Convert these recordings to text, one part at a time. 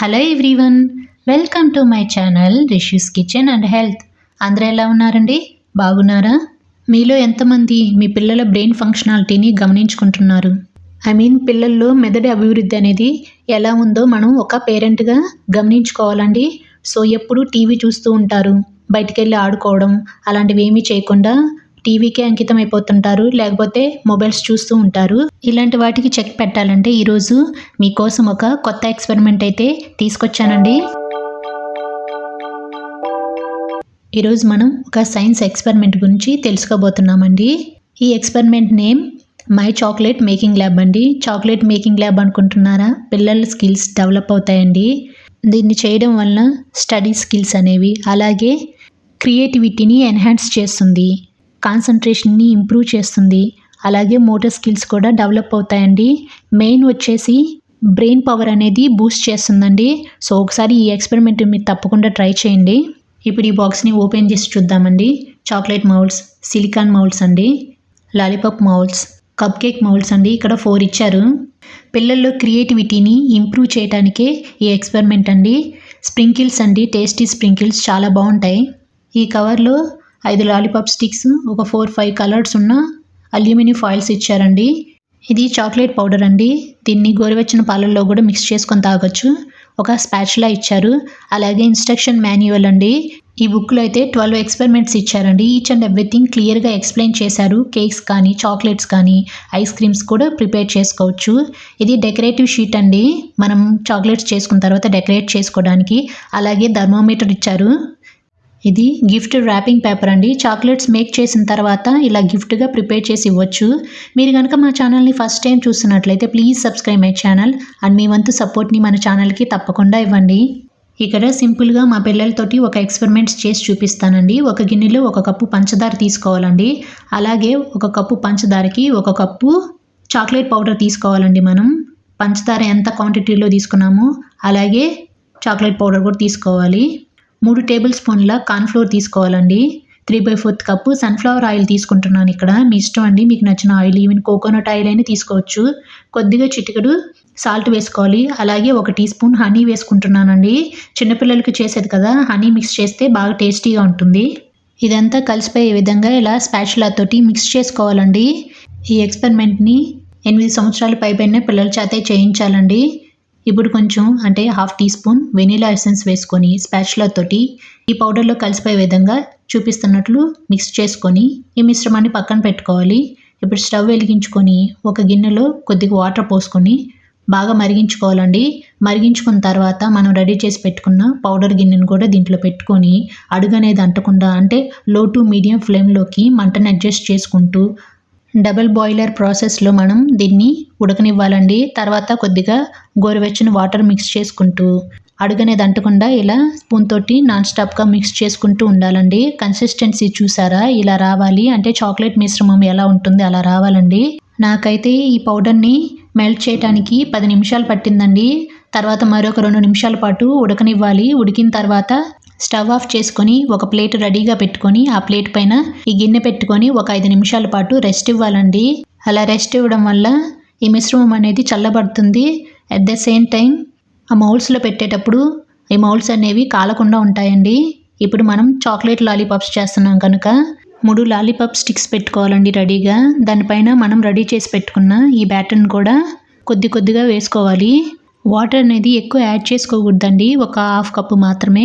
Hello everyone, welcome to my channel Rishi's kitchen and health. అందరూ ఎలా ఉన్నారండి? బాగున్నారా? మీలో ఎంతమంది మీ పిల్లల బ్రెయిన్ ఫంక్షనాలిటీని గమనించుకుంటున్నారు? పిల్లల్లో మెదడు అభివృద్ధి అనేది ఎలా ఉందో మనం ఒక పేరెంట్గా గమనించుకోవాలండి. సో ఎప్పుడు టీవీ చూస్తూ ఉంటారు, బయటికెళ్ళి ఆడుకోవడం అలాంటివి ఏమీ చేయకుండా టీవీకే అంకితం అయిపోతుంటారు, లేకపోతే మొబైల్స్ చూస్తూ ఉంటారు. ఇలాంటి వాటికి చెక్ పెట్టాలంటే ఈరోజు మీకోసం ఒక కొత్త ఎక్స్పెరిమెంట్ అయితే తీసుకొచ్చానండి. ఈరోజు మనం ఒక సైన్స్ ఎక్స్పెరిమెంట్ గురించి తెలుసుకోబోతున్నామండి. ఈ experiment name my chocolate making lab అండి. చాక్లెట్ మేకింగ్ ల్యాబ్ అనుకుంటున్నారా? పిల్లల స్కిల్స్ డెవలప్ అవుతాయండి. దీన్ని చేయడం వలన స్టడీ స్కిల్స్ అనేవి, అలాగే క్రియేటివిటీని ఎన్హాన్స్ చేస్తుంది, కాన్సన్ట్రేషన్ని ఇంప్రూవ్ చేస్తుంది, అలాగే మోటార్ స్కిల్స్ కూడా డెవలప్ అవుతాయండి. మెయిన్ వచ్చేసి బ్రెయిన్ పవర్ అనేది బూస్ట్ చేస్తుందండి. సో ఒకసారి ఈ ఎక్స్పెరిమెంట్ మీరు తప్పకుండా ట్రై చేయండి. ఇప్పుడు ఈ బాక్స్ని ఓపెన్ చేసి చూద్దామండి. చాక్లెట్ మౌల్డ్స్, సిలికాన్ మౌల్డ్స్ అండి, lollipop moulds, cup cake moulds అండి. ఇక్కడ 4 ఇచ్చారు. పిల్లల్లో క్రియేటివిటీని ఇంప్రూవ్ చేయడానికే ఈ ఎక్స్పెరిమెంట్ అండి. స్ప్రింకిల్స్ అండి, టేస్టీ స్ప్రింకిల్స్ చాలా బాగుంటాయి. ఈ కవర్లో 5 లాలీపాప్ స్టిక్స్, ఒక 4-5 కలర్స్ ఉన్న అల్యూమినియం ఫాయిల్స్ ఇచ్చారండి. ఇది చాక్లెట్ పౌడర్ అండి. దీన్ని గోరువెచ్చని పాలల్లో కూడా మిక్స్ చేసుకొని తాగొచ్చు. ఒక స్పాచులా ఇచ్చారు, అలాగే ఇన్స్ట్రక్షన్ మాన్యువల్ అండి. ఈ బుక్లో అయితే 12 ఎక్స్పెరిమెంట్స్ ఇచ్చారండి. ఈచ్ అండ్ ఎవ్రీథింగ్ క్లియర్గా ఎక్స్ప్లెయిన్ చేశారు. కేక్స్ కానీ, చాక్లెట్స్ కానీ, ఐస్ క్రీమ్స్ కూడా ప్రిపేర్ చేసుకోవచ్చు. ఇది డెకరేటివ్ షీట్ అండి, మనం చాక్లెట్స్ చేసుకున్న తర్వాత డెకరేట్ చేసుకోవడానికి. అలాగే థర్మోమీటర్ ఇచ్చారు. ఇది గిఫ్ట్ ర్యాపింగ్ పేపర్ అండి. చాక్లెట్స్ మేక్ చేసిన తర్వాత ఇలా గిఫ్ట్గా ప్రిపేర్ చేసి ఇవ్వచ్చు. మీరు కనుక మా ఛానల్ని ఫస్ట్ టైం చూస్తున్నట్లయితే please subscribe my channel and మీ వంతు సపోర్ట్ని మన ఛానల్కి తప్పకుండా ఇవ్వండి. ఇక్కడ సింపుల్గా మా పిల్లలతోటి ఒక ఎక్స్పెరిమెంట్స్ చేసి చూపిస్తానండి. ఒక గిన్నెలో 1 కప్పు పంచదార తీసుకోవాలండి. అలాగే 1 కప్పు పంచదారకి 1 కప్పు చాక్లెట్ పౌడర్ తీసుకోవాలండి. మనం పంచదార ఎంత క్వాంటిటీలో తీసుకున్నామో అలాగే చాక్లెట్ పౌడర్ కూడా తీసుకోవాలి. 3 టేబుల్ స్పూన్ల కార్న్ఫ్లోర్ తీసుకోవాలండి. 3/4 కప్పు సన్ఫ్లవర్ ఆయిల్ తీసుకుంటున్నాను ఇక్కడ. మీ ఇష్టం అండి, మీకు నచ్చిన ఆయిల్, ఈవెన్ కోకోనట్ ఆయిల్ అయినా తీసుకోవచ్చు. కొద్దిగా చిటికెడు సాల్ట్ వేసుకోవాలి. అలాగే 1 టీ స్పూన్ హనీ వేసుకుంటున్నానండి. చిన్నపిల్లలకి చేసేది కదా, హనీ మిక్స్ చేస్తే బాగా టేస్టీగా ఉంటుంది. ఇదంతా కలిసిపోయే విధంగా ఇలా స్పాచులా తోటి మిక్స్ చేసుకోవాలండి. ఈ ఎక్స్పెరిమెంట్ని 8 సంవత్సరాల పైబడిన పిల్లల చేతే చేయించాలండి. ఇప్పుడు కొంచెం అంటే 1/2 టీ స్పూన్ వెనిలా ఎసెన్స్ వేసుకొని స్పాచులా తోటి ఈ పౌడర్లో కలిసిపోయే విధంగా చూపిస్తున్నట్లు మిక్స్ చేసుకొని ఈ మిశ్రమాన్ని పక్కన పెట్టుకోవాలి. ఇప్పుడు స్టవ్ వెలిగించుకొని ఒక గిన్నెలో కొద్దిగా వాటర్ పోసుకొని బాగా మరిగించుకోవాలండి. మరిగించుకున్న తర్వాత మనం రెడీ చేసి పెట్టుకున్న పౌడర్ గిన్నెను కూడా దీంట్లో పెట్టుకొని అడుగు అనేది అంటకుండా, అంటే లో టు మీడియం ఫ్లేమ్లోకి మంటను అడ్జస్ట్ చేసుకుంటూ డబుల్ బాయిలర్ ప్రాసెస్లో మనం దీన్ని ఉడకనివ్వాలండి. తర్వాత కొద్దిగా గోరువెచ్చని వాటర్ మిక్స్ చేసుకుంటూ అడుగనేది అంటకుండా ఇలా స్పూన్ తోటి నాన్ స్టాప్గా మిక్స్ చేసుకుంటూ ఉండాలండి. కన్సిస్టెన్సీ చూసారా? ఇలా రావాలి, అంటే చాక్లెట్ మిశ్రమం ఎలా ఉంటుంది అలా రావాలండి. నాకైతే ఈ పౌడర్ని మెల్ట్ చేయడానికి 10 నిమిషాలు పట్టిందండి. తర్వాత మరొక 2 నిమిషాల పాటు ఉడకనివ్వాలి. ఉడికిన తర్వాత స్టవ్ ఆఫ్ చేసుకొని ఒక ప్లేట్ రెడీగా పెట్టుకొని ఆ ప్లేట్ పైన ఈ గిన్నె పెట్టుకొని ఒక 5 నిమిషాల పాటు రెస్ట్ ఇవ్వాలండి. అలా రెస్ట్ ఇవ్వడం వల్ల ఈ మిశ్రమం అనేది చల్లబడుతుంది. అట్ ద సేమ్ టైం ఆ మౌల్డ్స్లో పెట్టేటప్పుడు ఈ మౌల్డ్స్ అనేవి కాలకుండా ఉంటాయండి. ఇప్పుడు మనం చాక్లెట్ లాలీపాప్స్ చేస్తున్నాం కనుక 3 లాలీపాప్ స్టిక్స్ పెట్టుకోవాలండి రెడీగా. దానిపైన మనం రెడీ చేసి పెట్టుకున్న ఈ బ్యాటర్ని కూడా కొద్దిగా వేసుకోవాలి. వాటర్ అనేది ఎక్కువ యాడ్ చేసుకోకూడదండి. ఒక 1/2 కప్పు మాత్రమే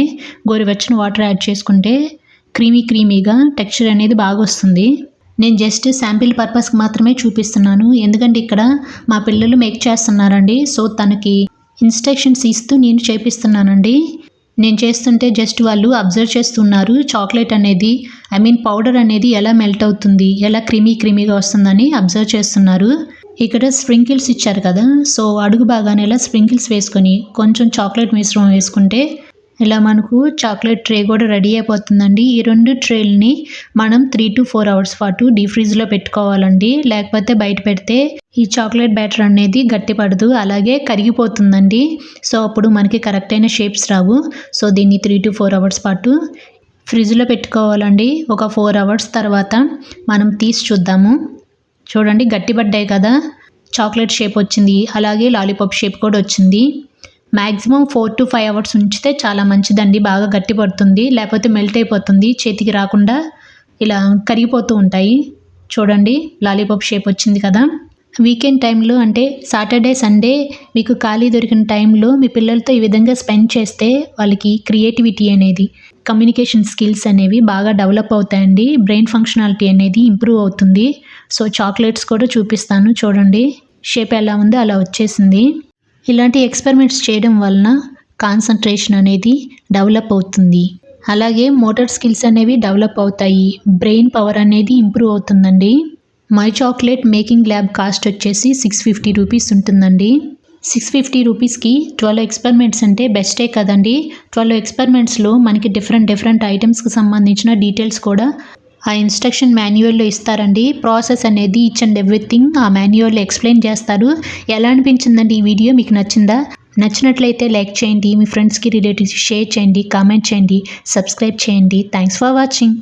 గోరువెచ్చని వాటర్ యాడ్ చేసుకుంటే క్రీమీగా టెక్స్చర్ అనేది బాగా వస్తుంది. నేను జస్ట్ శాంపిల్ పర్పస్కి మాత్రమే చూపిస్తున్నాను, ఎందుకంటే ఇక్కడ మా పిల్లలు మేక్ చేస్తున్నారండి. సో తనకి ఇన్స్ట్రక్షన్స్ ఇస్తూ నేను చేపిస్తున్నానండి. నేను చేస్తుంటే జస్ట్ వాళ్ళు అబ్జర్వ్ చేస్తున్నారు. చాక్లెట్ అనేది పౌడర్ అనేది ఎలా మెల్ట్ అవుతుంది, ఎలా క్రీమీగా వస్తుందని అబ్జర్వ్ చేస్తున్నారు. ఇక్కడ స్ప్రింకిల్స్ ఇచ్చారు కదా, సో అడుగు భాగాన్ని ఇలా స్ప్రింకిల్స్ వేసుకొని కొంచెం చాక్లెట్ మిశ్రమం వేసుకుంటే ఇలా మనకు చాక్లెట్ ట్రే కూడా రెడీ అయిపోతుందండి. ఈ 2 ట్రేలని మనం 3 to 4 అవర్స్ పాటు డీప్ ఫ్రిడ్జ్లో పెట్టుకోవాలండి. లేకపోతే బయట పెడితే ఈ చాక్లెట్ బ్యాటర్ అనేది గట్టిపడదు, అలాగే కరిగిపోతుందండి. సో అప్పుడు మనకి కరెక్ట్ అయిన షేప్స్ రావు. సో దీన్ని 3 to 4 అవర్స్ పాటు ఫ్రిడ్జ్లో పెట్టుకోవాలండి. ఒక 4 అవర్స్ తర్వాత మనం తీసి చూద్దాము. చూడండి, గట్టిపడ్డాయి కదా, చాక్లెట్ షేప్ వచ్చింది, అలాగే లాలీపాప్ షేప్ కూడా వచ్చింది. మ్యాక్సిమం 4 to 5 అవర్స్ ఉంచితే చాలా మంచిదండి. బాగా గట్టి పడుతుంది. లేకపోతే మెల్ట్ అయిపోతుంది. చేతికి రాకుండా ఇలా కరిగిపోతూ ఉంటాయి. చూడండి లాలీపాప్ షేప్ వచ్చింది కదా. వీకెండ్ టైంలో అంటే సాటర్డే, సండే మీకు ఖాళీ దొరికిన టైంలో మీ పిల్లలతో ఈ విధంగా స్పెండ్ చేస్తే వాళ్ళకి క్రియేటివిటీ అనేది, కమ్యూనికేషన్ స్కిల్స్ అనేవి బాగా డెవలప్ అవుతాయండి. బ్రెయిన్ ఫంక్షనాలిటీ అనేది ఇంప్రూవ్ అవుతుంది. సో చాక్లెట్స్ కూడా చూపిస్తాను చూడండి. షేప్ ఎలా ఉందో అలా వచ్చేసింది. ఇలాంటి ఎక్స్పెరిమెంట్స్ చేయడం వలన కాన్సంట్రేషన్ అనేది డెవలప్ అవుతుంది. అలాగే మోటార్ స్కిల్స్ అనేవి డెవలప్ అవుతాయి. బ్రెయిన్ పవర్ అనేది ఇంప్రూవ్ అవుతుందండి. My chocolate making lab cost వచ్చేసి 650 రూపీస్ ఉంటుందండి. 650 రూపీస్కి 12 ఎక్స్పెరిమెంట్స్ అంటే బెస్టే కదండి. 12 ఎక్స్పెరిమెంట్స్లో మనకి డిఫరెంట్ ఐటమ్స్కి సంబంధించిన డీటెయిల్స్ కూడా ఆ ఇన్స్ట్రక్షన్ మాన్యువల్లో ఇస్తారండి. ప్రాసెస్ అనేది ఈచ్ అండ్ ఎవ్రీథింగ్ ఆ మాన్యువల్లో ఎక్స్ప్లెయిన్ చేస్తారు. ఎలా అనిపించిందండి ఈ వీడియో? మీకు నచ్చిందా? నచ్చినట్లయితే లైక్ చేయండి, మీ ఫ్రెండ్స్కి రిలేటివ్స్కి షేర్ చేయండి, కామెంట్ చేయండి, సబ్స్క్రైబ్ చేయండి. Thanks for watching.